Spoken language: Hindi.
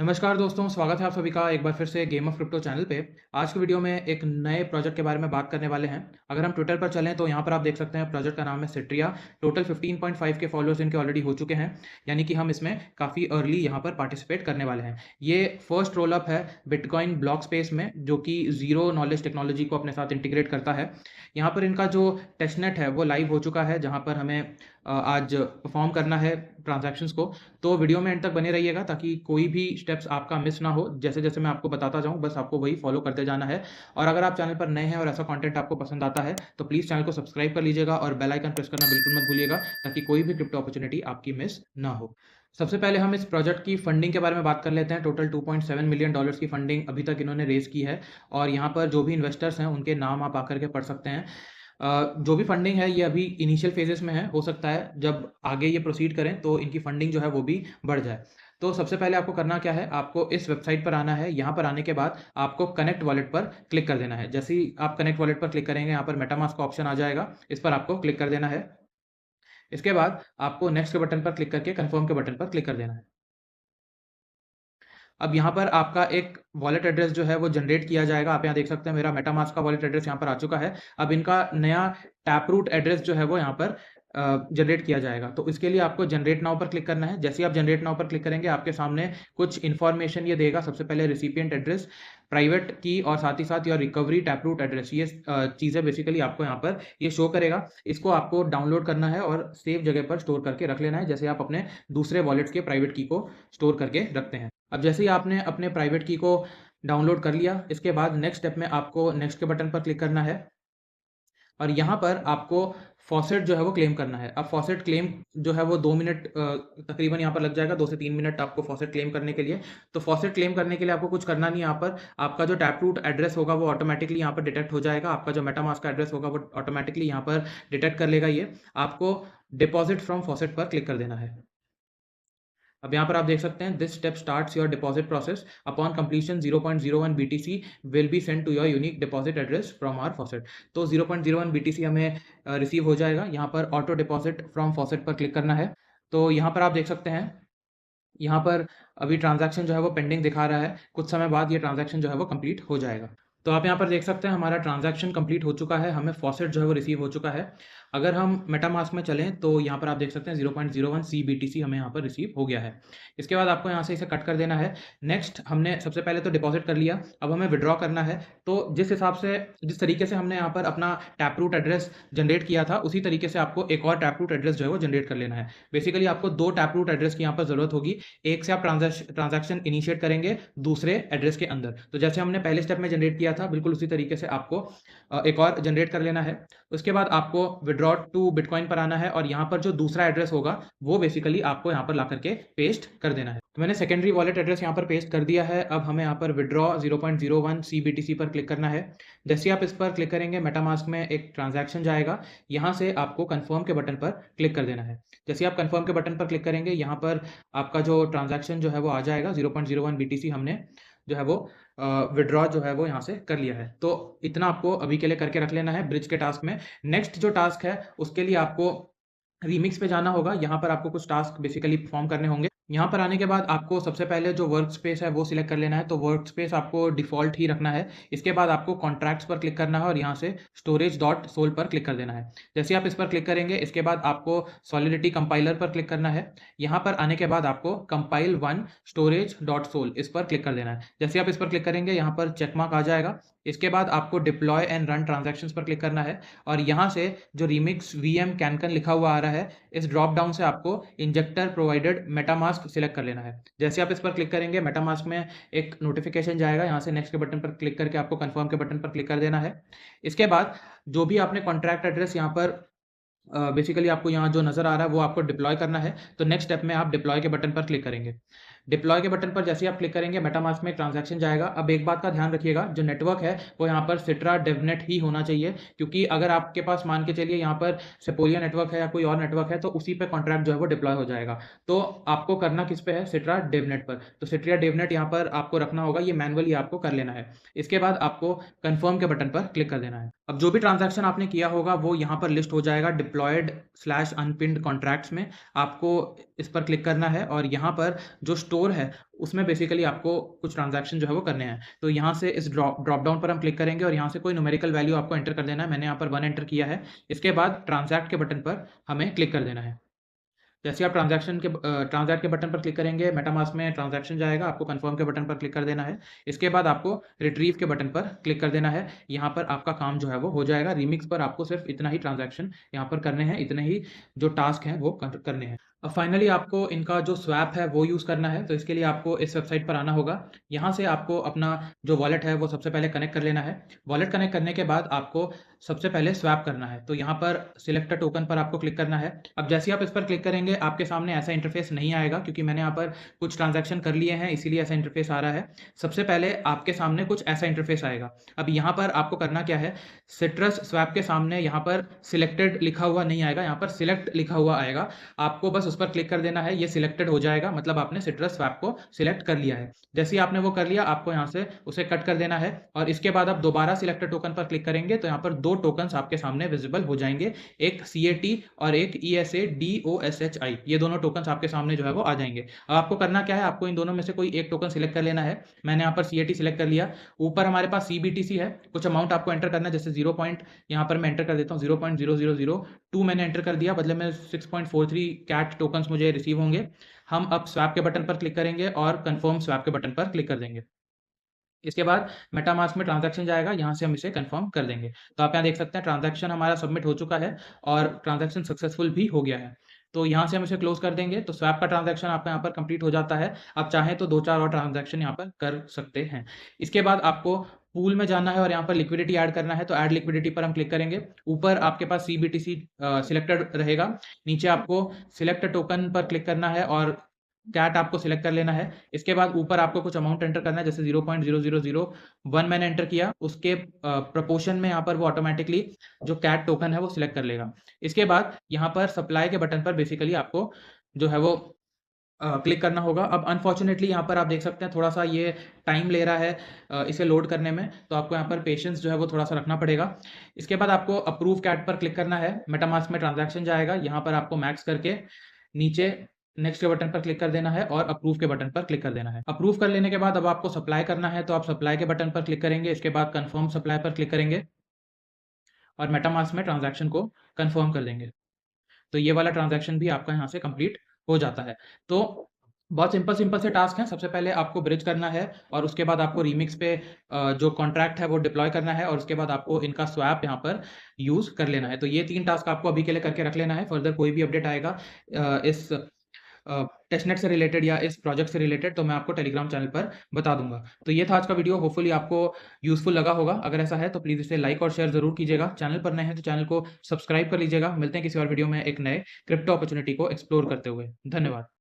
नमस्कार दोस्तों, स्वागत है आप सभी का एक बार फिर से गेम ऑफ क्रिप्टो चैनल पे। आज की वीडियो में एक नए प्रोजेक्ट के बारे में बात करने वाले हैं। अगर हम ट्विटर पर चलें तो यहाँ पर आप देख सकते हैं प्रोजेक्ट का नाम है सिट्रिया। टोटल 15.5 के फॉलोअर्स इनके ऑलरेडी हो चुके हैं, यानी कि हम इसमें काफ़ी अर्ली यहाँ पर पार्टिसिपेट करने वाले हैं। ये फर्स्ट रोल अप है बिटकॉइन ब्लॉक स्पेस में, जो कि ज़ीरो नॉलेज टेक्नोलॉजी को अपने साथ इंटीग्रेट करता है। यहाँ पर इनका जो टेस्टनेट है वो लाइव हो चुका है, जहाँ पर हमें आज परफॉर्म करना है ट्रांजैक्शंस को। तो वीडियो में एंड तक बने रहिएगा ताकि कोई भी स्टेप्स आपका मिस ना हो। जैसे-जैसे मैं आपको बताता जाऊँ, बस आपको वही फॉलो करते जाना है। और अगर आप चैनल पर नए हैं और ऐसा कंटेंट आपको पसंद आता है, तो प्लीज़ चैनल को सब्सक्राइब कर लीजिएगा और बेल आइकन प्रेस करना बिल्कुल मत भूलिएगा ताकि कोई भी क्रिप्टो अपॉर्च्युनिटी आपकी मिस ना हो। सबसे पहले हम इस प्रोजेक्ट की फंडिंग के बारे में बात कर लेते हैं। टोटल $2.7 मिलियन की फंडिंग अभी तक इन्होंने रेज़ की है और यहाँ पर जो भी इन्वेस्टर्स हैं, उनके नाम आप आकर के पढ़ सकते हैं। जो भी फंडिंग है ये अभी इनिशियल फेजेस में है। हो सकता है जब आगे ये प्रोसीड करें तो इनकी फंडिंग जो है वो भी बढ़ जाए। तो सबसे पहले आपको करना क्या है, आपको इस वेबसाइट पर आना है। यहाँ पर आने के बाद आपको कनेक्ट वॉलेट पर क्लिक कर देना है। जैसे ही आप कनेक्ट वॉलेट पर क्लिक करेंगे, यहाँ पर मेटामास्क का ऑप्शन आ जाएगा, इस पर आपको क्लिक कर देना है। इसके बाद आपको नेक्स्ट के बटन पर क्लिक करके कन्फर्म के बटन पर क्लिक कर देना है। अब यहाँ पर आपका एक वॉलेट एड्रेस जो है वो जनरेट किया जाएगा। आप यहाँ देख सकते हैं मेरा मेटामास्क का वॉलेट एड्रेस यहाँ पर आ चुका है। अब इनका नया टैपरूट एड्रेस जो है वो यहाँ पर जनरेट किया जाएगा। तो इसके लिए आपको जनरेट नाउ पर क्लिक करना है। जैसे ही आप जनरेट नाउ पर क्लिक करेंगे, आपके सामने कुछ इन्फॉर्मेशन ये देगा। सबसे पहले रिसिपिएंट एड्रेस, प्राइवेट की और साथ ही साथ योर रिकवरी टैपरूट एड्रेस, ये चीज़ें बेसिकली आपको यहाँ पर ये शो करेगा। इसको आपको डाउनलोड करना है और सेफ जगह पर स्टोर करके रख लेना है, जैसे आप अपने दूसरे वॉलेट्स के प्राइवेट की को स्टोर करके रखते हैं। अब जैसे ही आपने अपने प्राइवेट की को डाउनलोड कर लिया, इसके बाद नेक्स्ट स्टेप में आपको नेक्स्ट के बटन पर क्लिक करना है और यहाँ पर आपको फॉसेट जो है वो क्लेम करना है। अब फॉसेट क्लेम जो है वो 2 मिनट तकरीबन यहाँ पर लग जाएगा, 2 से 3 मिनट आपको फॉसेट क्लेम करने के लिए। तो फॉसेट क्लेम करने के लिए आपको कुछ करना नहीं है। यहाँ पर आपका जो टैपरूट एड्रेस होगा वो ऑटोमेटिकली यहाँ पर डिटेक्ट हो जाएगा। आपका जो मेटामास्क का एड्रेस होगा वो ऑटोमेटिकली यहाँ पर डिटेक्ट कर लेगा ये। आपको डिपॉज़िट फ्रॉम फॉसेट पर क्लिक कर देना है। अब यहाँ पर आप देख सकते हैं this step starts your deposit process upon completion 0.01 BTC will be send to your unique deposit address from our faucet. तो 0.01 BTC हमें रिसीव हो जाएगा। यहाँ पर ऑटो डिपॉजिट फ्रॉम फॉसेट पर क्लिक करना है। तो यहाँ पर आप देख सकते हैं, यहाँ पर अभी ट्रांजैक्शन जो है वो पेंडिंग दिखा रहा है। कुछ समय बाद ये ट्रांजैक्शन जो है वो कंप्लीट हो जाएगा। तो आप यहाँ पर देख सकते हैं हमारा ट्रांजैक्शन कंप्लीट हो चुका है, हमें फॉसेट जो है वो रिसीव हो चुका है। अगर हम मेटामास्क में चलें तो यहाँ पर आप देख सकते हैं 0.01 CBTC हमें यहाँ पर रिसीव हो गया है। इसके बाद आपको यहाँ से इसे कट कर देना है। नेक्स्ट हमने सबसे पहले तो डिपॉजिट कर लिया, अब हमें विड्रॉ करना है। तो जिस तरीके से हमने यहाँ पर अपना टैपरूट एड्रेस जनरेट किया था, उसी तरीके से आपको एक और टैपरूट एड्रेस जो है वो जनरेट कर लेना है। बेसिकली आपको 2 टैपरूट एड्रेस की यहाँ पर ज़रूरत होगी। एक से आप ट्रांजैक्शन इनिशिएट करेंगे दूसरे एड्रेस के अंदर। तो जैसे हमने पहले स्टेप में जनरेट किया था, बिल्कुल उसी तरीके से आपको एक और जनरेट कर लेना है। उसके बाद आपको विड्रॉ टू बिटकॉइन पर आना है और यहाँ पर जो दूसरा एड्रेस होगा वो बेसिकली आपको यहाँ पर ला करके पेस्ट कर देना है। तो मैंने सेकेंडरी वॉलेट एड्रेस यहाँ पर पेस्ट कर दिया है। अब हमें यहाँ पर विड्रॉ 0.01 CBTC पर क्लिक करना है। जैसे आप इस पर क्लिक करेंगे, मेटामास्क में एक ट्रांजैक्शन जाएगा। यहाँ से आपको कन्फर्म के बटन पर क्लिक कर देना है। जैसे आप कन्फर्म के बटन पर क्लिक करेंगे, यहाँ पर आपका जो ट्रांजैक्शन जो है वो आ जाएगा। 0.01 BTC हमने जो है वो विड्रॉ जो है वो यहाँ से कर लिया है। तो इतना आपको अभी के लिए करके रख लेना है ब्रिज के टास्क में। नेक्स्ट जो टास्क है उसके लिए आपको रीमिक्स पे जाना होगा। यहाँ पर आपको कुछ टास्क बेसिकली परफॉर्म करने होंगे। यहाँ पर आने के बाद आपको सबसे पहले जो वर्क स्पेस है वो सिलेक्ट कर लेना है। तो वर्क स्पेस आपको डिफ़ॉल्ट ही रखना है। इसके बाद आपको कॉन्ट्रैक्ट्स पर क्लिक करना है और यहाँ से स्टोरेज डॉट सोल पर क्लिक कर देना है। जैसे आप इस पर क्लिक करेंगे, इसके बाद आपको सॉलिडिटी कंपाइलर पर क्लिक करना है। यहाँ पर आने के बाद आपको compile one storage dot sol इस पर क्लिक कर देना है। जैसे आप इस पर क्लिक करेंगे, यहाँ पर चेक मार्क आ जाएगा। इसके बाद आपको डिप्लॉय एंड रन ट्रांजैक्शंस पर क्लिक करना है और यहाँ से जो रीमिक्स VM कैनकन लिखा हुआ आ रहा है, इस ड्रॉप डाउन से आपको इंजेक्टर प्रोवाइडेड मेटामास्क सिलेक्ट कर लेना है। जैसे आप इस पर क्लिक करेंगे, मेटामास्क में एक नोटिफिकेशन जाएगा। यहाँ से नेक्स्ट के बटन पर क्लिक करके आपको कन्फर्म के बटन पर क्लिक कर देना है। इसके बाद जो भी आपने कॉन्ट्रैक्ट एड्रेस यहाँ पर बेसिकली आपको यहाँ जो नज़र आ रहा है वो आपको डिप्लॉय करना है। तो नेक्स्ट स्टेप में आप डिप्लॉय के बटन पर क्लिक करेंगे। डिप्लॉय के बटन पर जैसे ही आप क्लिक करेंगे, मेटामास्क में एक ट्रांजैक्शन जाएगा। अब एक बात का ध्यान रखिएगा, जो नेटवर्क है वो यहाँ पर सिट्रा डेवनेट ही होना चाहिए, क्योंकि अगर आपके पास मान के चलिए यहाँ पर सेपोलिया नेटवर्क है या कोई और नेटवर्क है, तो उसी पे कॉन्ट्रैक्ट जो है वो डिप्लॉय हो जाएगा। तो आपको करना किस पे है, सिट्रा डेवनेट पर। तो सिट्रा डेवनेट यहाँ पर आपको रखना होगा, ये मैनुअली आपको कर लेना है। इसके बाद आपको कन्फर्म के बटन पर क्लिक कर देना है। अब जो भी ट्रांजैक्शन आपने किया होगा वो यहाँ पर लिस्ट हो जाएगा डिप्लॉयड/अनपिन्ड कॉन्ट्रैक्ट्स में। आपको इस पर क्लिक करना है और यहाँ पर जो स्टोर स्टोर है, उसमें बेसिकली आपको कुछ ट्रांज़ैक्शन जो है वो करने हैं। तो यहाँ से इस ड्रॉप डाउन पर हम क्लिक करेंगे और यहाँ से कोई न्यूमेरिकल वैल्यू आपको एंटर कर देना है। मैंने यहाँ पर 1 एंटर किया है। इसके बाद ट्रांज़ैक्ट के बटन पर हमें क्लिक कर देना है। जैसे आप ट्रांज़ैक्ट के बटन पर क्लिक करेंगे, मेटामास्क में ट्रांज़ैक्शन जाएगा, आपको कन्फर्म के बटन पर क्लिक कर देना है। इसके बाद आपको रिट्रीव के बटन पर क्लिक कर देना है। यहाँ पर आपका काम जो है वो हो जाएगा। रीमिक्स पर आपको सिर्फ़ इतना ही ट्रांज़ैक्शन यहाँ पर करने हैं, इतने ही जो टास्क हैं वो करने हैं। अब फाइनली आपको इनका जो स्वैप है वो यूज़ करना है, तो इसके लिए आपको इस वेबसाइट पर आना होगा। यहाँ से आपको अपना जो वॉलेट है वो सबसे पहले कनेक्ट कर लेना है। वॉलेट कनेक्ट करने के बाद आपको सबसे पहले स्वैप करना है, तो यहाँ पर सिलेक्ट अ टोकन पर आपको क्लिक करना है। अब जैसे ही आप इस पर क्लिक करेंगे, आपके सामने ऐसा इंटरफेस नहीं आएगा, क्योंकि मैंने यहाँ पर कुछ ट्रांज़ैक्शन कर लिए हैं, इसीलिए ऐसा इंटरफेस आ रहा है। सबसे पहले आपके सामने कुछ ऐसा इंटरफेस आएगा। अब यहाँ पर आपको करना क्या है, सिट्रस स्वैप के सामने यहाँ पर सिलेक्टेड लिखा हुआ नहीं आएगा, यहाँ पर सिलेक्ट लिखा हुआ आएगा। आपको बस उस पर क्लिक कर देना है, ये सिलेक्टेड हो जाएगा, मतलब आपने सिट्रस स्वैप को सिलेक्ट कर लिया है। जैसे ही आपने वो कर लिया, आपको यहाँ से उसे कट कर देना है और इसके बाद आप दोबारा सिलेक्ट टोकन पर क्लिक करेंगे, तो यहाँ पर 2 टोकन्स आपके सामने विजिबल हो जाएँगे, एक CAT और एक ESADOSHI, ये दोनों टोकन्स आपके सामने जो है वो आ जाएँगे। अब आपको करना क्या है, आपको इन दोनों में से कोई एक टोकन सिलेक्ट कर लेना है। मैंने यहाँ पर CAT सिलेक्ट कर लिया। ऊपर हमारे पास CBTC है, कुछ अमाउंट आपको एंटर करना है, जैसे 0 पॉइंट यहाँ पर मैं एंटर कर देता हूँ, 0.0002 मैंने एंटर कर दिया, बदले में 6.43 कैट टोकन्स मुझे रिसीव होंगे। हम अब स्वैप के बटन पर क्लिक करेंगे और कन्फर्म स्वैप के बटन पर क्लिक कर देंगे। इसके बाद मेटामास्क में ट्रांज़ैक्शन जाएगा, यहाँ से हम इसे कन्फर्म कर देंगे। तो आप यहाँ देख सकते हैं ट्रांज़ैक्शन हमारा सबमिट हो चुका है और ट्रांज़ैक्शन सक्सेसफुल भी हो गया है। तो यहाँ से हम इसे क्लोज़ कर देंगे, तो स्वैप का ट्रांज़ैक्शन आपका यहाँ पर कंप्लीट हो जाता है। आप चाहें तो 2-4 और ट्रांज़ैक्शन यहाँ पर कर सकते हैं। इसके बाद आपको पूल में जाना है और यहाँ पर लिक्विडिटी ऐड करना है, तो ऐड लिक्विडिटी पर हम क्लिक करेंगे। ऊपर आपके पास CBTC सिलेक्टेड रहेगा। नीचे आपको सिलेक्ट टोकन पर क्लिक करना है और कैट आपको सिलेक्ट कर लेना है। इसके बाद ऊपर आपको कुछ अमाउंट एंटर करना है, जैसे 0.0001 मैंने एंटर किया, उसके प्रोपोर्शन में यहाँ पर वो ऑटोमैटिकली जो कैट टोकन है वो सिलेक्ट कर लेगा। इसके बाद यहाँ पर सप्लाई के बटन पर बेसिकली आपको जो है वो क्लिक करना होगा। अब अनफॉर्च्यूनेटली यहाँ पर आप देख सकते हैं थोड़ा-सा ये टाइम ले रहा है इसे लोड करने में, तो आपको यहाँ पर पेशेंस जो है वो थोड़ा-सा रखना पड़ेगा। इसके बाद आपको अप्रूव कैट पर क्लिक करना है, मेटामास्क में ट्रांज़ैक्शन जाएगा, यहाँ पर आपको मैक्स करके नीचे नेक्स्ट के बटन पर क्लिक कर देना है और अप्रूव के बटन पर क्लिक कर देना है। अप्रूव कर लेने के बाद अब आपको सप्लाई करना है, तो आप सप्लाई के बटन पर क्लिक करेंगे, इसके बाद कन्फर्म सप्लाई पर क्लिक करेंगे और मेटामास्क में ट्रांज़ैक्शन को कन्फर्म कर देंगे। तो ये वाला ट्रांज़ैक्शन भी आपका यहाँ से कंप्लीट हो जाता है। तो बहुत सिंपल से टास्क हैं। सबसे पहले आपको ब्रिज करना है और उसके बाद आपको रीमिक्स पे जो कॉन्ट्रैक्ट है वो डिप्लॉय करना है और उसके बाद आपको इनका स्वैप यहाँ पर यूज़ कर लेना है। तो ये 3 टास्क आपको अभी के लिए करके रख लेना है। फर्दर कोई भी अपडेट आएगा इस टेस्टनेट से रिलेटेड या इस प्रोजेक्ट से रिलेटेड, तो मैं आपको टेलीग्राम चैनल पर बता दूँगा। तो ये था आज का वीडियो, होपफुली आपको यूज़फुल लगा होगा। अगर ऐसा है तो प्लीज़ इसे लाइक और शेयर ज़रूर कीजिएगा। चैनल पर नए हैं तो चैनल को सब्सक्राइब कर लीजिएगा। मिलते हैं किसी और वीडियो में एक नए क्रिप्टो अपॉर्च्युनिटी को एक्सप्लोर करते हुए। धन्यवाद।